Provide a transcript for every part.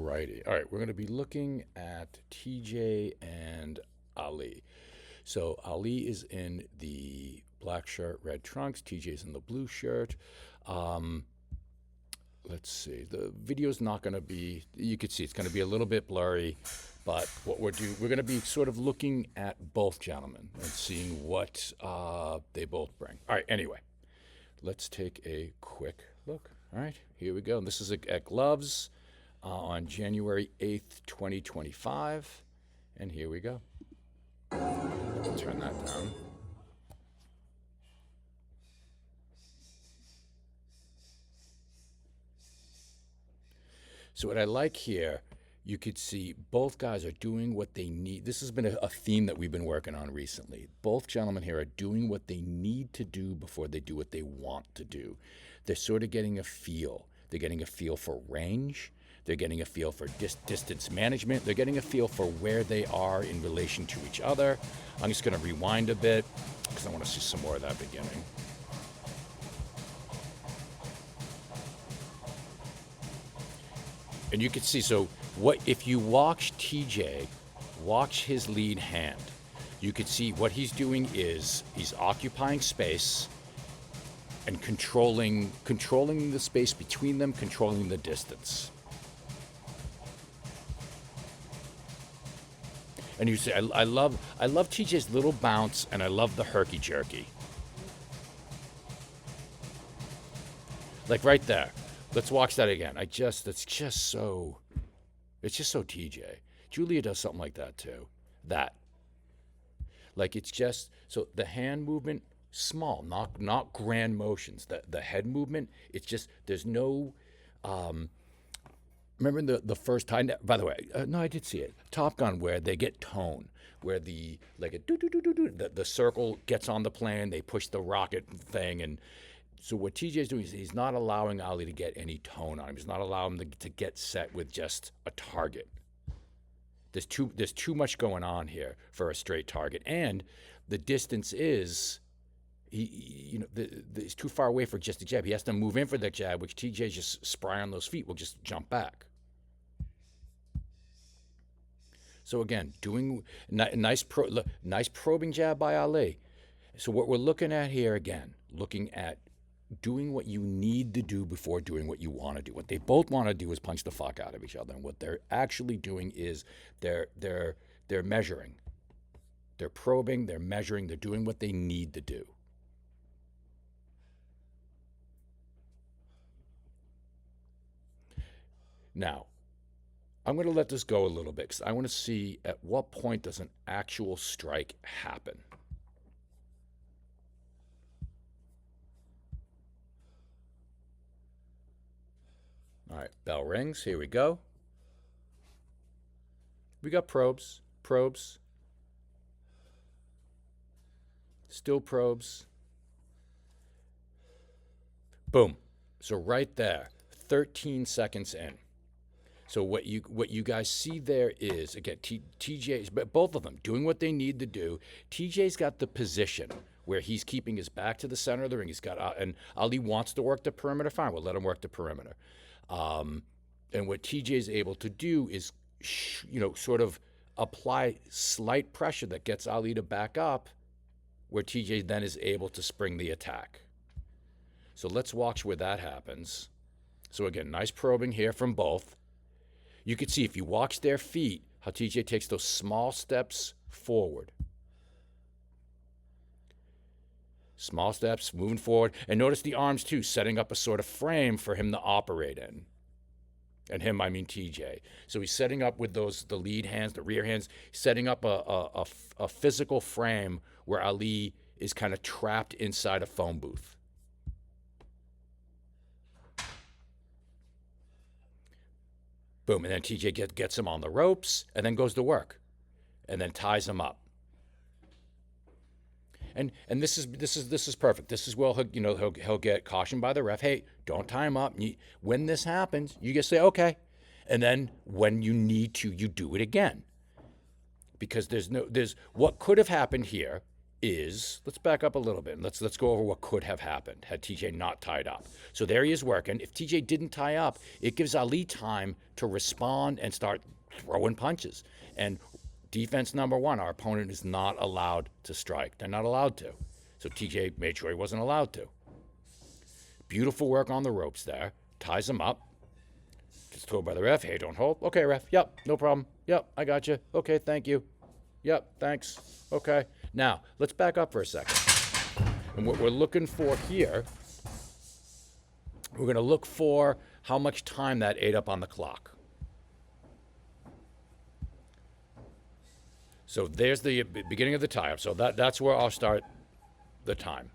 righty. All right, we're going to be looking at TJ and Ali. So Ali is in the black shirt, red trunks. TJ's in the blue shirt. Um, let's see. The video's not going to be. You could see it's going to be a little bit blurry, but what we're going to be sort of looking at both gentlemen and seeing what they both bring. All right. Anyway, let's take a quick look. All right, here we go. And this is at Gloves on January 8th, 2025. And here we go. Turn that down. So what I like here, you could see both guys are doing what they need. This has been a theme that we've been working on recently. Both gentlemen here are doing what they need to do before they do what they want to do. They're sort of getting a feel. They're getting a feel for range. They're getting a feel for distance management. They're getting a feel for where they are in relation to each other. I'm just going to rewind a bit because I want to see some more of that beginning. And you can see, so what if you watch TJ, watch his lead hand, you could see what he's doing is he's occupying space and controlling the space between them, controlling the distance. And you see, I love TJ's little bounce, and I love the herky jerky. Like right there. Let's watch that again. It's just so TJ. Julia does something like that too. Like it's just, so the hand movement, small, not grand motions. The head movement, it's just, there's no, remember the first time, by the way, no, I did see it. Top Gun, where they get tone, where the circle gets on the plane, they push the rocket thing, and so what TJ's doing is he's not allowing Ali to get any tone on him. He's not allowing him to get set with just a target. There's too much going on here for a straight target, and the distance is, he's too far away for just a jab. He has to move in for the jab, which TJ's just spry on those feet will just jump back. So again, doing nice probing jab by Ali. So what we're looking at here again, looking at doing what you need to do before doing what you want to do. What they both want to do is punch the fuck out of each other, and what they're actually doing is they're measuring, they're probing, they're measuring, they're doing what they need to do. Now, I'm going to let this go a little bit because I want to see at what point does an actual strike happen. All right, bell rings. Here we go. We got probes, still probes. Boom. So right there, 13 seconds in. So what you guys see there is, again, TJ's, but both of them doing what they need to do. TJ's got the position where he's keeping his back to the center of the ring. He's got, and Ali wants to work the perimeter. Fine, we'll let him work the perimeter. And what TJ is able to do is, sort of apply slight pressure that gets Ali to back up, where TJ then is able to spring the attack. So let's watch where that happens. So again, nice probing here from both. You can see if you watch their feet, how TJ takes those small steps forward. Small steps, moving forward. And notice the arms too, setting up a sort of frame for him to operate in. And him, I mean TJ. So he's setting up with the lead hands, the rear hands, setting up a physical frame where Ali is kind of trapped inside a phone booth. Boom, and then TJ gets him on the ropes and then goes to work and then ties him up. And this is perfect. This is where he'll get cautioned by the ref. Hey, don't tie him up. When this happens, you just say okay, and then when you need to, you do it again. Because there's what could have happened here is, let's back up a little bit and let's go over what could have happened had TJ not tied up. So there he is working. If TJ didn't tie up, it gives Ali time to respond and start throwing punches. And defense number one, our opponent is not allowed to strike. They're not allowed to. So TJ made sure he wasn't allowed to. Beautiful work on the ropes there. Ties him up. Gets told by the ref, hey, don't hold. Okay, ref. Yep, no problem. Yep, I got you. Okay, thank you. Yep, thanks. Okay. Now, let's back up for a second. And what we're looking for here, we're going to look for how much time that ate up on the clock. So there's the beginning of the tie-up. So that's where I'll start the time.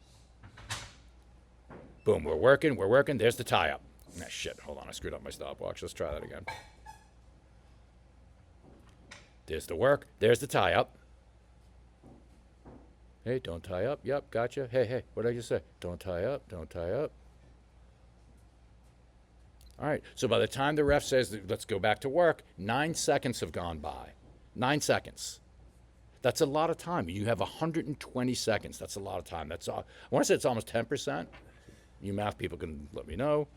Boom, we're working. There's the tie-up. Ah, shit, hold on, I screwed up my stopwatch. Let's try that again. There's the work. There's the tie-up. Hey, don't tie up. Yep, gotcha. Hey, what did I just say? Don't tie up, don't tie up. All right, so by the time the ref says, let's go back to work, 9 seconds have gone by. 9 seconds. That's a lot of time. You have 120 seconds. That's a lot of time. That's I want to say it's almost 10%. You math people can let me know.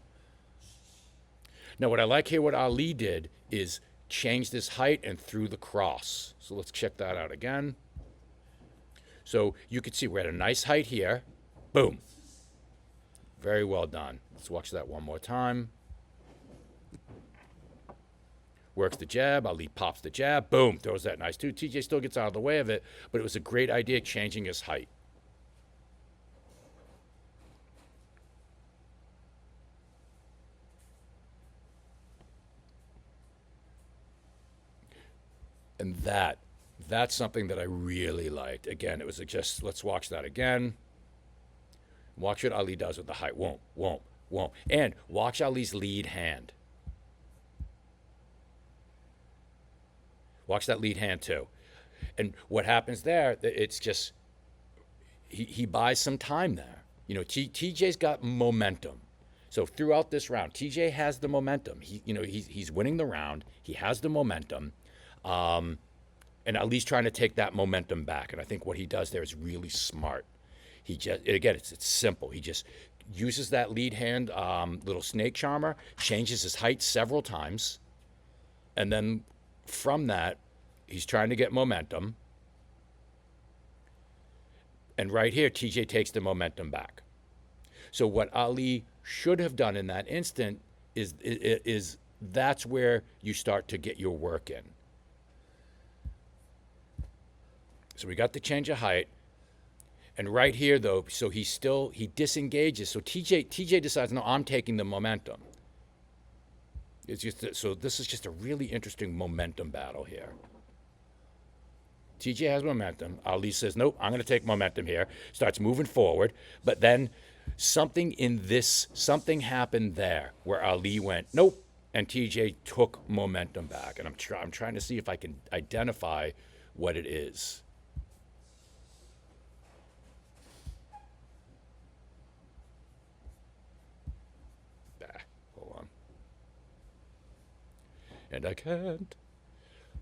Now, what I like here, what Ali did is change this height and threw the cross. So let's check that out again. So you can see we're at a nice height here. Boom. Very well done. Let's watch that one more time. Works the jab. Ali pops the jab. Boom. Throws that nice too. TJ still gets out of the way of it, but it was a great idea changing his height. And that's something that I really liked. Again, it was just, let's watch that again. Watch what Ali does with the height. Won't. And watch Ali's lead hand. Watch that lead hand too. And what happens there, it's just, he buys some time there. You know, TJ's got momentum. So throughout this round, TJ has the momentum. He's winning the round. He has the momentum. And Ali's trying to take that momentum back. And I think what he does there is really smart. He just, again, it's simple. He just uses that lead hand, little snake charmer, changes his height several times. And then from that, he's trying to get momentum. And right here, TJ takes the momentum back. So what Ali should have done in that instant is that's where you start to get your work in. So we got the change of height. And right here, though, so he disengages. So TJ decides, no, I'm taking the momentum. It's just, so this is just a really interesting momentum battle here. TJ has momentum. Ali says, nope, I'm going to take momentum here. Starts moving forward. But then something happened there where Ali went, nope, and TJ took momentum back. And I'm trying to see if I can identify what it is. Hold on. And I can't.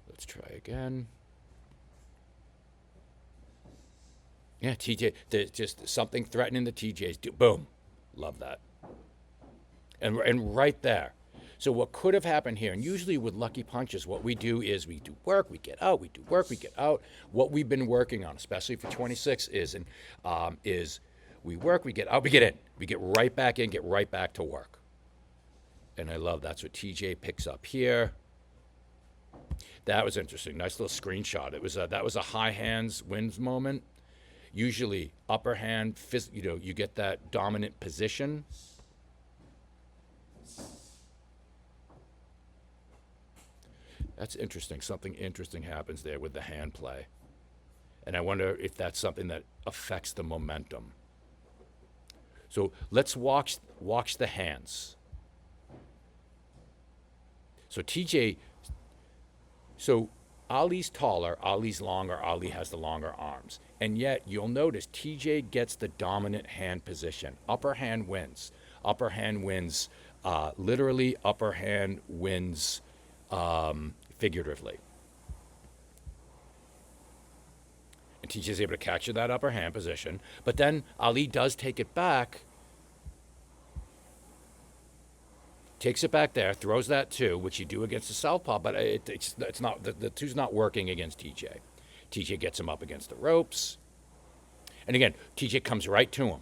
Let's try again. Yeah, TJ, there's just something threatening the TJ's. Boom. Love that. And right there. So what could have happened here, and usually with lucky punches, what we do is we do work, we get out, we do work, we get out. What we've been working on, especially for 26, is we work, we get out, we get in. We get right back in, get right back to work. And I love that's what TJ picks up here. That was interesting. Nice little screenshot. It was that was a high hands wins moment. Usually upper hand, you get that dominant position. That's interesting. Something interesting happens there with the hand play. And I wonder if that's something that affects the momentum. So let's watch the hands. So Ali's taller, Ali's longer, Ali has the longer arms. And yet you'll notice TJ gets the dominant hand position. Upper hand wins. Upper hand wins, literally upper hand wins figuratively. And TJ's able to capture that upper hand position, but then Ali does take it back, takes it back there, throws that two, which you do against the southpaw, but it's not, the two's not working against TJ. TJ gets him up against the ropes. And again, TJ comes right to him.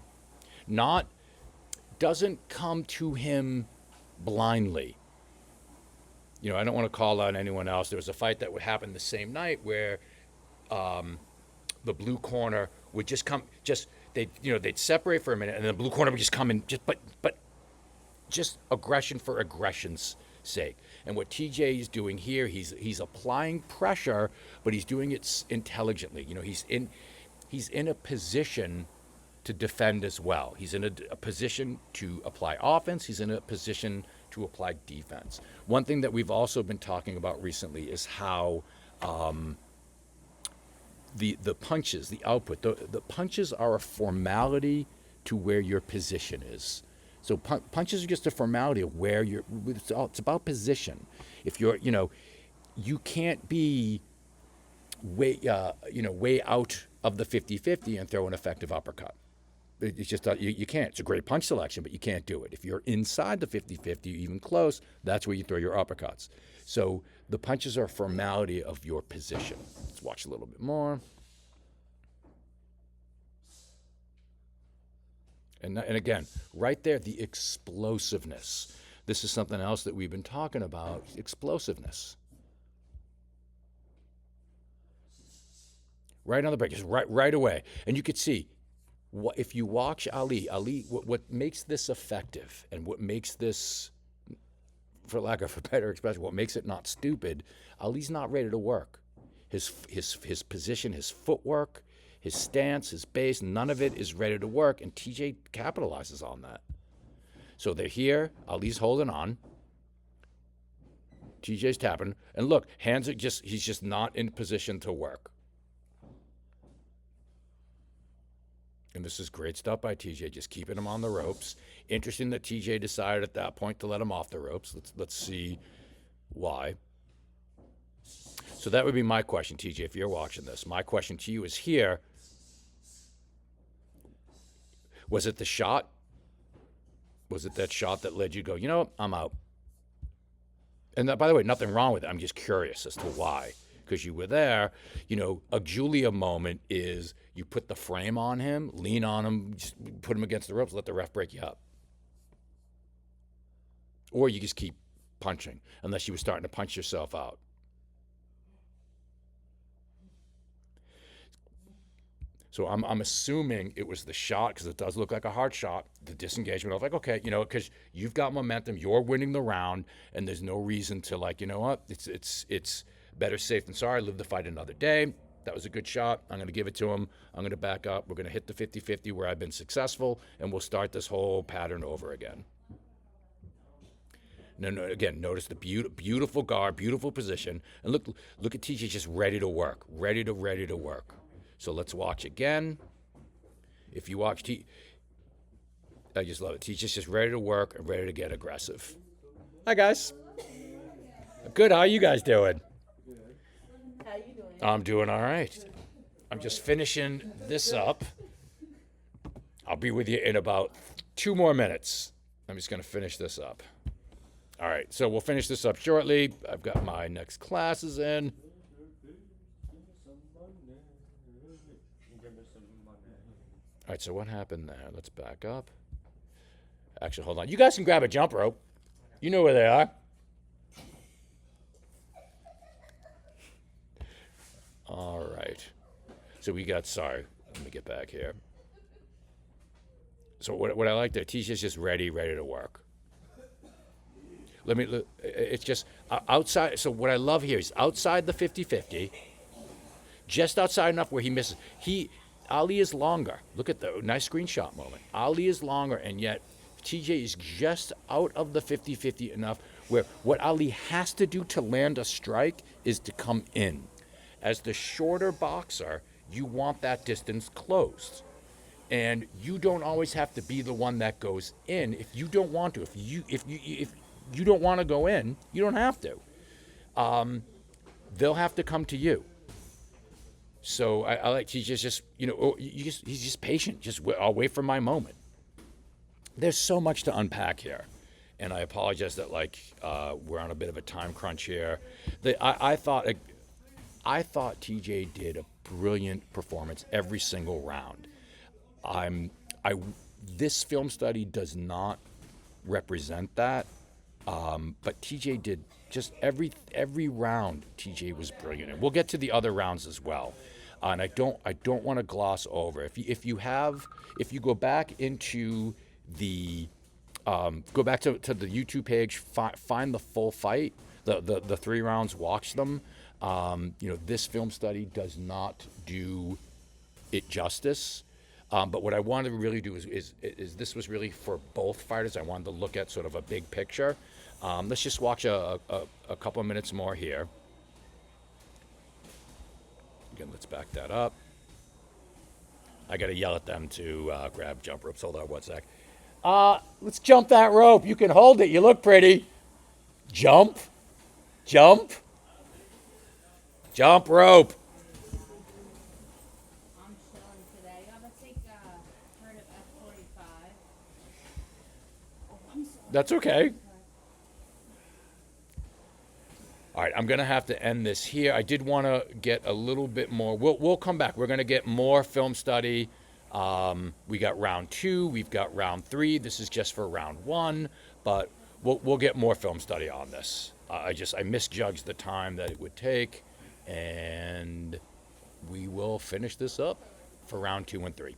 Doesn't come to him blindly. You know, I don't want to call out anyone else. There was a fight that would happen the same night where the blue corner would they'd separate for a minute, and then the blue corner would just come in, just aggression for aggression's sake. And what TJ is doing here, he's applying pressure, but he's doing it intelligently. You know, he's in a position to defend as well. He's in a position to apply offense. He's in a position to apply defense. One thing that we've also been talking about recently is how the punches, the output, the punches are a formality to where your position is. So punches are just a formality of where you're. It's about position. If you're, you can't be way out of the 50-50 and throw an effective uppercut. It's just you can't. It's a great punch selection, but you can't do it. If you're inside the 50-50, even close, that's where you throw your uppercuts. So the punches are a formality of your position. Let's watch a little bit more. And again, right there, the explosiveness. This is something else that we've been talking about, explosiveness. Right on the break, just right away. And you could see, if you watch Ali, what makes this effective and what makes this, for lack of a better expression, what makes it not stupid, Ali's not ready to work. His position, his footwork, his stance, his base, none of it is ready to work, and TJ capitalizes on that. So they're here, Ali's holding on, TJ's tapping, and look, he's just not in position to work. And this is great stuff by TJ, just keeping him on the ropes. Interesting that TJ decided at that point to let him off the ropes. Let's see why. So that would be my question, TJ, if you're watching this. My question to you is here. Was it the shot? Was it that shot that led you to go, you know what, I'm out? And by the way, nothing wrong with it. I'm just curious as to why. Because you were there, a Julia moment is you put the frame on him, lean on him, just put him against the ropes, let the ref break you up. Or you just keep punching, unless you were starting to punch yourself out. So I'm assuming it was the shot, because it does look like a hard shot, the disengagement. I was like, okay, because you've got momentum, you're winning the round, and there's no reason to it's better safe than sorry, live the fight another day. That was a good shot. I'm going to give it to him. I'm going to back up. We're going to hit the 50-50 where I've been successful, and we'll start this whole pattern over again. No, again, notice the beautiful guard, beautiful position. And look at TJ just ready to work, ready to work. So let's watch again. If you watch I just love it. TJ's just ready to work and ready to get aggressive. Hi, guys. Good. How are you guys doing? How you doing? I'm doing all right. I'm just finishing this up. I'll be with you in about 2 more minutes. I'm just going to finish this up. All right, so we'll finish this up shortly. I've got my next classes in. All right, so what happened there? Let's back up. Actually, hold on. You guys can grab a jump rope. You know where they are. All right. So we got, sorry, let me get back here. So what I like there, Tisha's just ready to work. It's just outside. So what I love here is outside the 50-50, just outside enough where he misses. Ali is longer. Look at the nice screenshot moment. Ali is longer, and yet TJ is just out of the 50-50 enough where what Ali has to do to land a strike is to come in. As the shorter boxer, you want that distance closed. And you don't always have to be the one that goes in if you don't want to. If you don't want to go in, you don't have to. They'll have to come to you. So I like he's just he's just patient. I'll wait for my moment. There's so much to unpack here, and I apologize that we're on a bit of a time crunch here. I thought TJ did a brilliant performance every single round. I'm I This film study does not represent that, but TJ did just every round. TJ was brilliant, and we'll get to the other rounds as well. And I don't want to gloss over if you go back into the go back to the YouTube page, find the full fight, the 3 rounds, watch them. This film study does not do it justice. But what I wanted to really do is this was really for both fighters. I wanted to look at sort of a big picture. Let's just watch a couple of minutes more here. Again, let's back that up. I got to yell at them to grab jump ropes. Hold on one sec. Let's jump that rope. You can hold it. You look pretty. Jump. Jump. Jump rope. I'm chilling today. I'm gonna take part of F45. Oh, I'm sorry. That's okay. All right, I'm gonna have to end this here. I did want to get a little bit more. We'll come back. We're gonna get more film study. We got round 2. We've got round 3. This is just for round 1, but we'll get more film study on this. I misjudged the time that it would take, and we will finish this up for round 2 and 3.